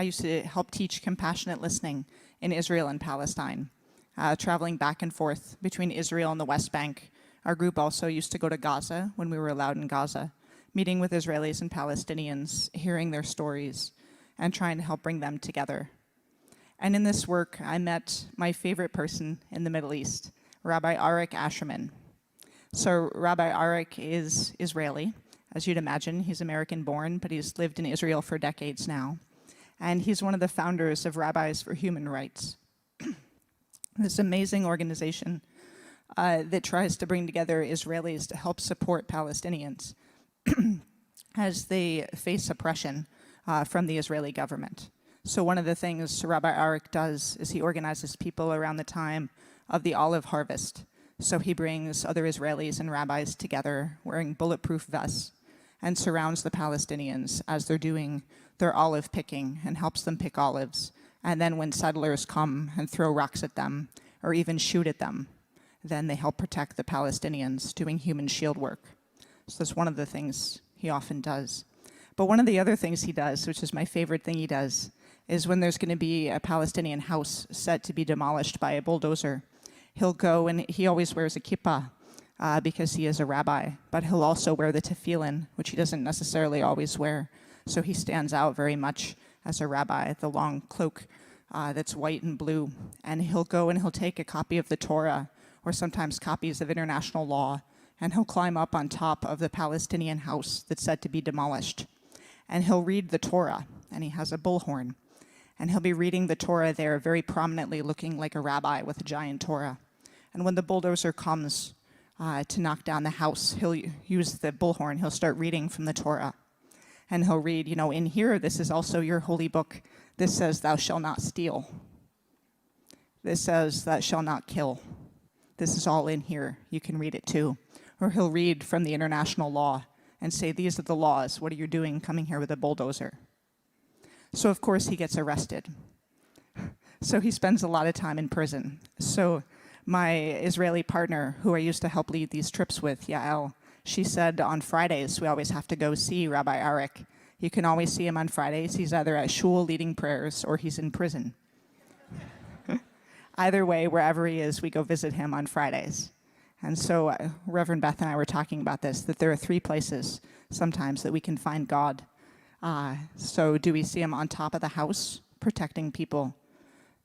I used to help teach compassionate listening in Israel and Palestine, traveling back and forth between Israel and the West Bank. Our group also used to go to Gaza when we were allowed in Gaza, meeting with Israelis and Palestinians, hearing their stories, and trying to help bring them together. And in this work, I met my favorite person in the Middle East, Rabbi Arik Ascherman. So Rabbi Arik is Israeli. As you'd imagine, he's American-born, but he's lived in Israel for decades now. And he's one of the founders of Rabbis for Human Rights, this amazing organization that tries to bring together Israelis to help support Palestinians as they face oppression from the Israeli government. So one of the things Rabbi Arik does is he organizes people around the time of the olive harvest. So he brings other Israelis and rabbis together wearing bulletproof vests and surrounds the Palestinians as they're doing their olive picking and helps them pick olives. And then when settlers come and throw rocks at them or even shoot at them, then they help protect the Palestinians doing human shield work. So that's one of the things he often does. But one of the other things he does, which is my favorite thing he does, is when there's going to be a Palestinian house set to be demolished by a bulldozer, he'll go, and he always wears a kippah because he is a rabbi, but he'll also wear the tefillin, which he doesn't necessarily always wear. So he stands out very much as a rabbi, the long cloak that's white and blue. And he'll go and he'll take a copy of the Torah, or sometimes copies of international law, and he'll climb up on top of the Palestinian house that's said to be demolished. And he'll read the Torah, and he has a bullhorn. And he'll be reading the Torah there very prominently, looking like a rabbi with a giant Torah. And when the bulldozer comes to knock down the house, he'll use the bullhorn. He'll start reading from the Torah. And he'll read, in here, this is also your holy book. This says, thou shalt not steal. This says, thou shalt not kill. This is all in here. You can read it too. Or he'll read from the international law and say, these are the laws. What are you doing coming here with a bulldozer? So, of course, he gets arrested. So he spends a lot of time in prison. So my Israeli partner, who I used to help lead these trips with, Yael, she said on Fridays, we always have to go see Rabbi Arik. You can always see him on Fridays. He's either at shul leading prayers or he's in prison. Either way, wherever he is, we go visit him on Fridays. And so Reverend Beth and I were talking about this, that there are 3 places sometimes that we can find God. So do we see him on top of the house protecting people?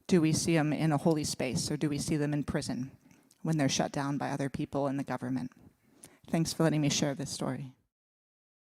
Do we see him in a holy space, or do we see them in prison when they're shut down by other people in the government? Thanks for letting me share this story.